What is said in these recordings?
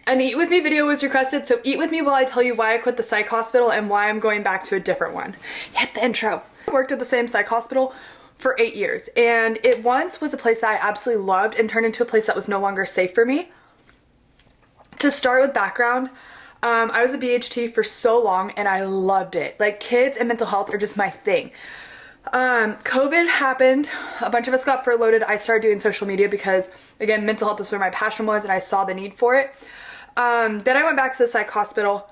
An Eat With Me video was requested, so eat with me while I tell you why I quit the psych hospital and why I'm going back to a different one. Hit the intro. I worked at the same psych hospital for 8 years, and it once was a place that I absolutely loved and turned into a place that was no longer safe for me. To start with background, I was a BHT for so long and I loved it. Like, kids and mental health are just my thing. COVID happened, a bunch of us got furloughed. I started doing social media because, again, mental health is where my passion was and I saw the need for it. Then I went back to the psych hospital,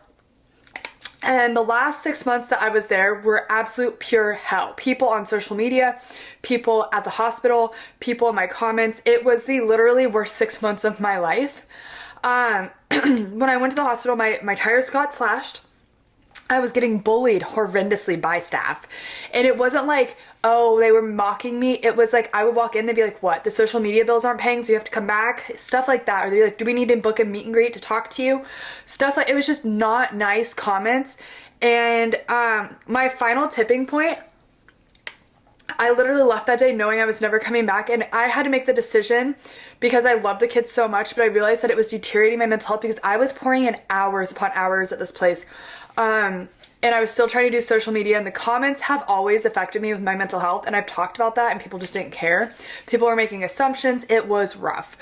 and the last 6 months that I was there were absolute pure hell. People on social media, people at the hospital, people in my comments. It was the literally worst 6 months of my life. When I went to the hospital, my tires got slashed. I was getting bullied horrendously by staff. And it wasn't like, oh, they were mocking me. It was like, I would walk in, they'd be like, what? The social media bills aren't paying, so you have to come back? Stuff like that. Or they'd be like, do we need to book a meet and greet to talk to you? Stuff like, it was just not nice comments. And my final tipping point, I literally left that day knowing I was never coming back, and I had to make the decision because I love the kids so much, but I realized that it was deteriorating my mental health because I was pouring in hours upon hours at this place. And I was still trying to do social media, and the comments have always affected me with my mental health, and I've talked about that and people just didn't care. People were making assumptions. It was rough.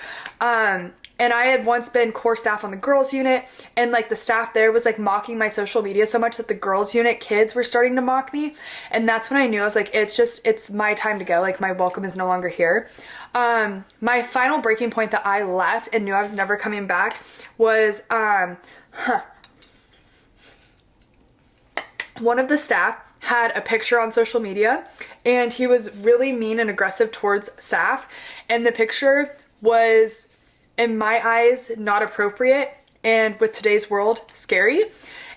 And I had once been core staff on the girls unit, and like the staff there was like mocking my social media so much that the girls unit kids were starting to mock me. And that's when I knew, I was like, it's my time to go. Like, my welcome is no longer here. My final breaking point that I left and knew I was never coming back was, one of the staff had a picture on social media, and he was really mean and aggressive towards staff. And the picture was, in my eyes, not appropriate, and with today's world, scary.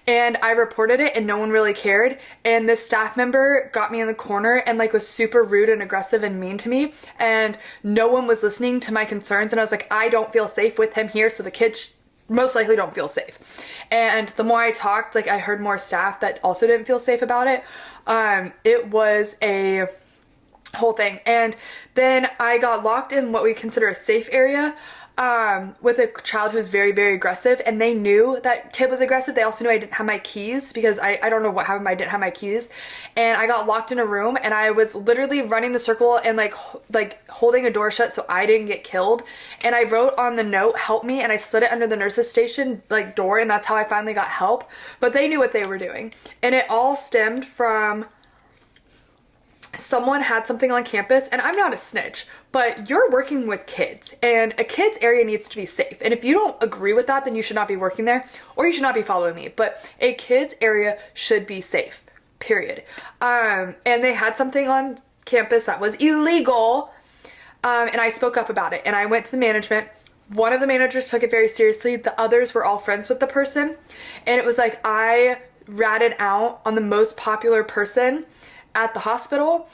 And I reported it and no one really cared. And this staff member got me in the corner and like was super rude and aggressive and mean to me. And no one was listening to my concerns. And I was like, I don't feel safe with him here, so the kids most likely don't feel safe. And the more I talked, like, I heard more staff that also didn't feel safe about it. It was a whole thing. And then I got locked in what we consider a safe area with a child who's very, very aggressive, and they knew that kid was aggressive. They also knew I didn't have my keys because I don't know what happened, but I didn't have my keys. And I got locked in a room, and I was literally running the circle and like holding a door shut so I didn't get killed. And I wrote on the note, help me, and I slid it under the nurse's station like door, and that's how I finally got help. But they knew what they were doing. And it all stemmed from someone had something on campus, and I'm not a snitch, but you're working with kids, and a kid's area needs to be safe. And if you don't agree with that, then you should not be working there, or you should not be following me. But a kid's area should be safe, period. And they had something on campus that was illegal, and I spoke up about it, and I went to the management. One of the managers took it very seriously. The others were all friends with the person, and it was like I ratted out on the most popular person at the hospital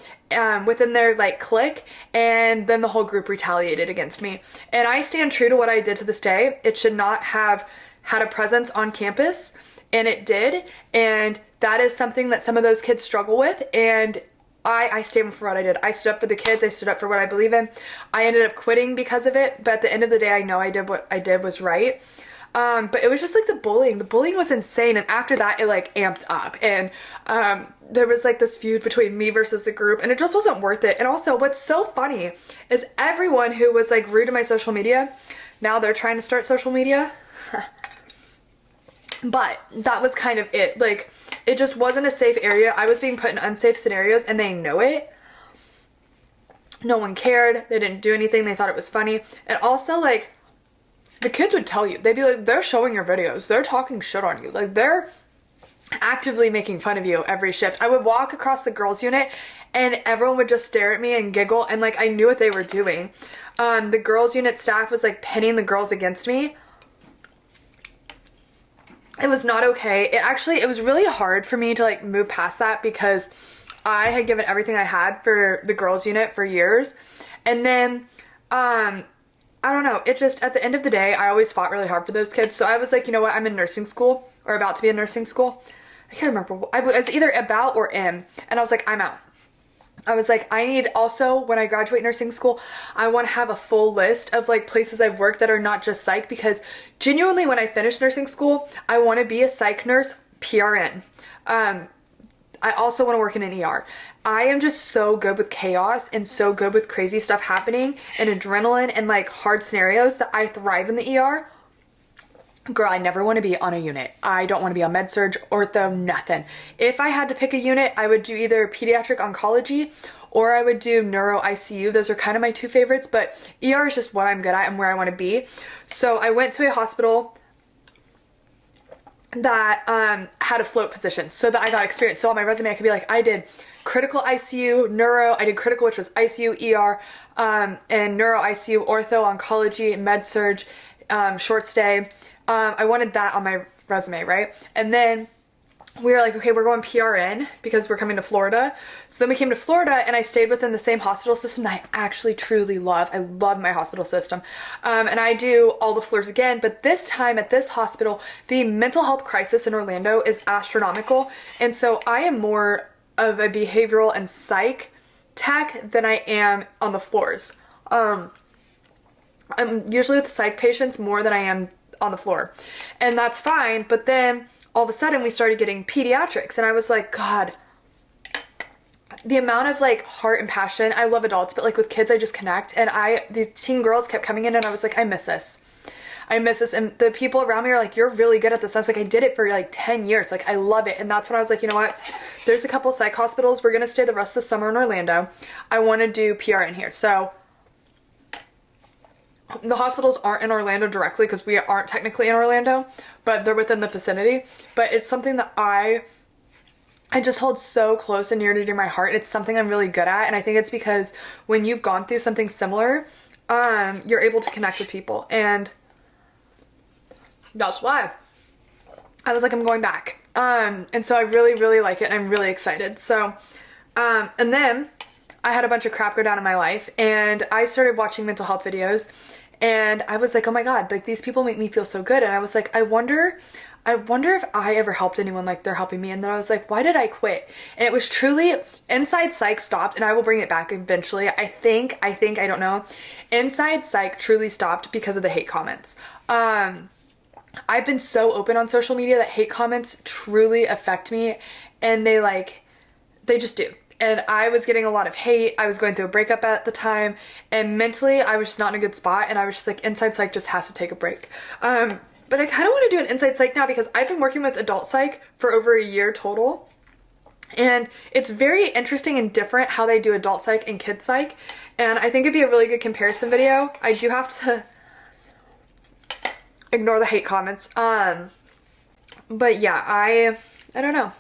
within their like clique, and then the whole group retaliated against me. And I stand true to what I did to this day. It should not have had a presence on campus, and it did, and that is something that some of those kids struggle with. And I stand for what I did. I stood up for the kids. I stood up for what I believe in. I ended up quitting because of it, but at the end of the day, I know I did what I did was right. But it was just like the bullying was insane. And after that, it like amped up, and there was like this feud between me versus the group, and it just wasn't worth it. And also, what's so funny is everyone who was like rude to my social media, now they're trying to start social media. But that was kind of it. Like, it just wasn't a safe area. I was being put in unsafe scenarios, and they know it. No one cared. They didn't do anything. They thought it was funny. And also, like, the kids would tell you, they'd be like, they're showing your videos, they're talking shit on you, like they're actively making fun of you every shift. I would walk across the girls unit and everyone would just stare at me and giggle, and like I knew what they were doing. The girls unit staff was like pinning the girls against me. It was not okay. It was really hard for me to like move past that because I had given everything I had for the girls unit for years. And then I don't know, it just, at the end of the day, I always fought really hard for those kids. So I was like, you know what, I'm in nursing school, or about to be in nursing school. I can't remember. I was either about or in, and I was like, I'm out. I was like, I need also, when I graduate nursing school, I want to have a full list of like places I've worked that are not just psych, because genuinely when I finish nursing school, I want to be a psych nurse PRN. I also want to work in an ER. I am just so good with chaos and so good with crazy stuff happening and adrenaline and like hard scenarios that I thrive in the ER. Girl, I never want to be on a unit. I don't want to be on med surg, ortho, nothing. If I had to pick a unit, I would do either pediatric oncology or I would do neuro ICU. Those are kind of my two favorites, but ER is just what I'm good at and where I want to be. So I went to a hospital that had a float position so that I got experience. So on my resume, I could be like, I did critical ICU, neuro, I did critical, which was ICU, ER, and neuro ICU, ortho, oncology, med surg, short stay. I wanted that on my resume, right? And then we were like, okay, we're going PRN because we're coming to Florida. So then we came to Florida and I stayed within the same hospital system that I actually truly love. I love my hospital system. And I do all the floors again, but this time at this hospital, the mental health crisis in Orlando is astronomical. And so I am more of a behavioral and psych tech than I am on the floors. I'm usually with the psych patients more than I am on the floor, and that's fine. But then all of a sudden we started getting pediatrics and I was like, God, the amount of like heart and passion. I love adults, but like with kids I just connect, and these teen girls kept coming in and I was like, I miss this. And the people around me are like, you're really good at this. I was like, I did it for like 10 years. Like, I love it. And that's when I was like, you know what? There's a couple psych hospitals. We're going to stay the rest of the summer in Orlando. I want to do PRN here. So the hospitals aren't in Orlando directly because we aren't technically in Orlando, but they're within the vicinity. But it's something that I just hold so close and near to my heart. It's something I'm really good at. And I think it's because when you've gone through something similar, you're able to connect with people. And that's why I was like, I'm going back. And so I really, really like it. And I'm really excited. So, and then I had a bunch of crap go down in my life and I started watching mental health videos and I was like, oh my God, like these people make me feel so good. And I was like, I wonder if I ever helped anyone like they're helping me. And then I was like, why did I quit? And it was truly Inside Psych stopped, and I will bring it back eventually. I think, I don't know. Inside Psych truly stopped because of the hate comments. I've been so open on social media that hate comments truly affect me, and they just do. And I was getting a lot of hate. I was going through a breakup at the time, and mentally I was just not in a good spot, and I was just like, Inside Psych just has to take a break. But I kind of want to do an Inside Psych now because I've been working with adult psych for over a year total. And it's very interesting and different how they do adult psych and kid psych. And I think it'd be a really good comparison video. I do have to ignore the hate comments. But yeah, I don't know.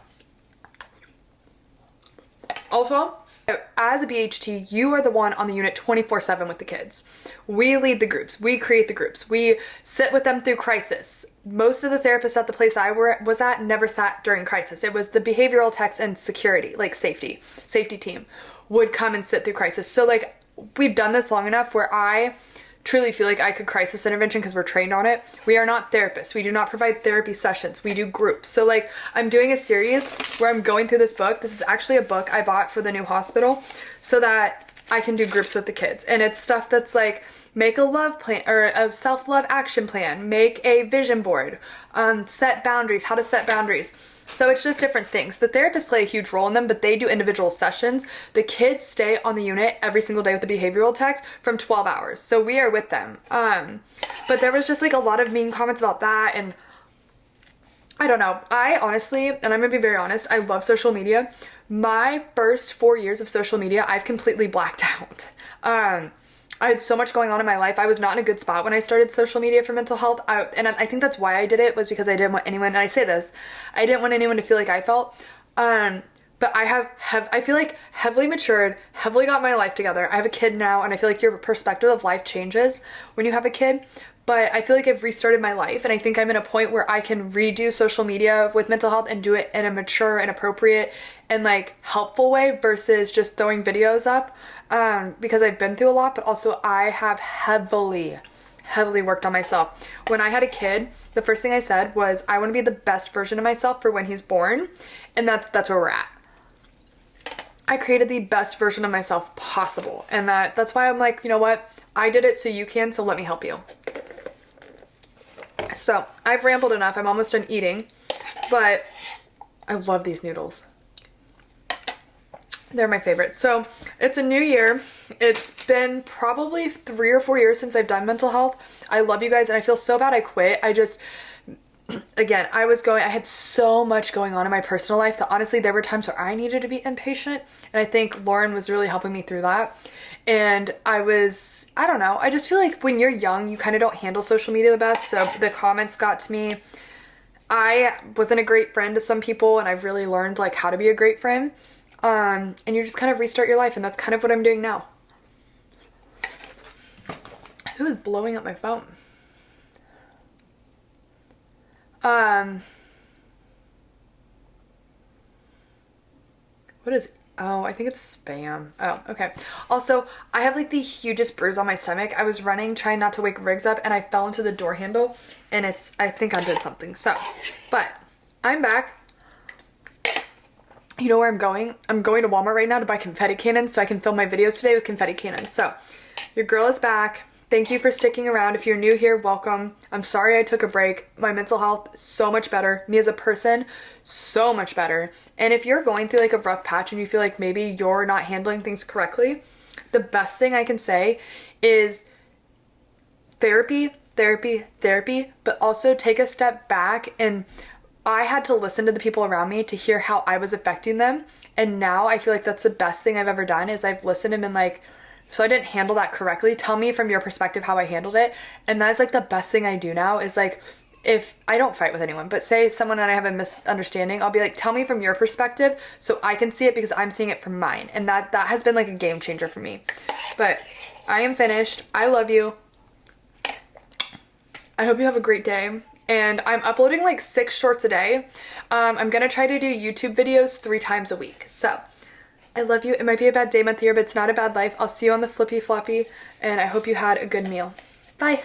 Also, as a BHT, you are the one on the unit 24/7 with the kids. We lead the groups. We create the groups. We sit with them through crisis. Most of the therapists at the place I was at never sat during crisis. It was the behavioral techs and security, like safety team would come and sit through crisis. So like we've done this long enough where I truly feel like I could crisis intervention because we're trained on it. We are not therapists. We do not provide therapy sessions. We do groups. So like I'm doing a series where I'm going through this book. This is actually a book I bought for the new hospital so that I can do groups with the kids. And it's stuff that's like make a love plan or a self-love action plan, make a vision board, set boundaries, how to set boundaries. So it's just different things. The therapists play a huge role in them, but they do individual sessions. The kids stay on the unit every single day with the behavioral techs from 12 hours. So we are with them. But there was just like a lot of mean comments about that. And I don't know. I honestly, and I'm gonna be very honest, I love social media. My first 4 years of social media, I've completely blacked out. I had so much going on in my life. I was not in a good spot when I started social media for mental health. And I think that's why I did it, was because I didn't want anyone, and I say this, I didn't want anyone to feel like I felt. But I feel like heavily matured, heavily got my life together. I have a kid now, and I feel like your perspective of life changes when you have a kid. But I feel like I've restarted my life, and I think I'm in a point where I can redo social media with mental health and do it in a mature and appropriate and like helpful way versus just throwing videos up, because I've been through a lot, but also I have heavily worked on myself. When I had a kid, the first thing I said was I want to be the best version of myself for when he's born, and that's where we're at. I created the best version of myself possible. And that's why I'm like, you know what? I did it so you can, so let me help you. So I've rambled enough. I'm almost done eating, but I love these noodles. They're my favorite. So it's a new year. It's been probably 3 or 4 years since I've done mental health. I love you guys and I feel so bad I quit. Again, I had so much going on in my personal life that honestly there were times where I needed to be inpatient, and I think Lauren was really helping me through that. And I don't know, I just feel like when you're young, you kind of don't handle social media the best, so the comments got to me. I wasn't a great friend to some people, and I've really learned like how to be a great friend. And you just kind of restart your life, and that's kind of what I'm doing now. Who is blowing up my phone? What is it? Oh, I think it's spam. Oh, okay. Also, I have like the hugest bruise on my stomach. I was running, trying not to wake Riggs up, and I fell into the door handle, and I think I did something. So, but I'm back. You know where I'm going? I'm going to Walmart right now to buy confetti cannons so I can film my videos today with confetti cannons. So, your girl is back. Thank you for sticking around. If you're new here, welcome. I'm sorry I took a break. My mental health, so much better. Me as a person, so much better. And if you're going through like a rough patch and you feel like maybe you're not handling things correctly, the best thing I can say is therapy, therapy, therapy, but also take a step back. And I had to listen to the people around me to hear how I was affecting them. And now I feel like that's the best thing I've ever done is I've listened and been like, so I didn't handle that correctly. Tell me from your perspective how I handled it. And that is like the best thing I do now is like, if I don't fight with anyone, but say someone and I have a misunderstanding, I'll be like, tell me from your perspective so I can see it because I'm seeing it from mine. And that has been like a game changer for me. But I am finished. I love you. I hope you have a great day. And I'm uploading like 6 shorts a day. I'm gonna try to do YouTube videos 3 times a week. So I love you. It might be a bad day month here, but it's not a bad life. I'll see you on the flippy floppy, and I hope you had a good meal. Bye.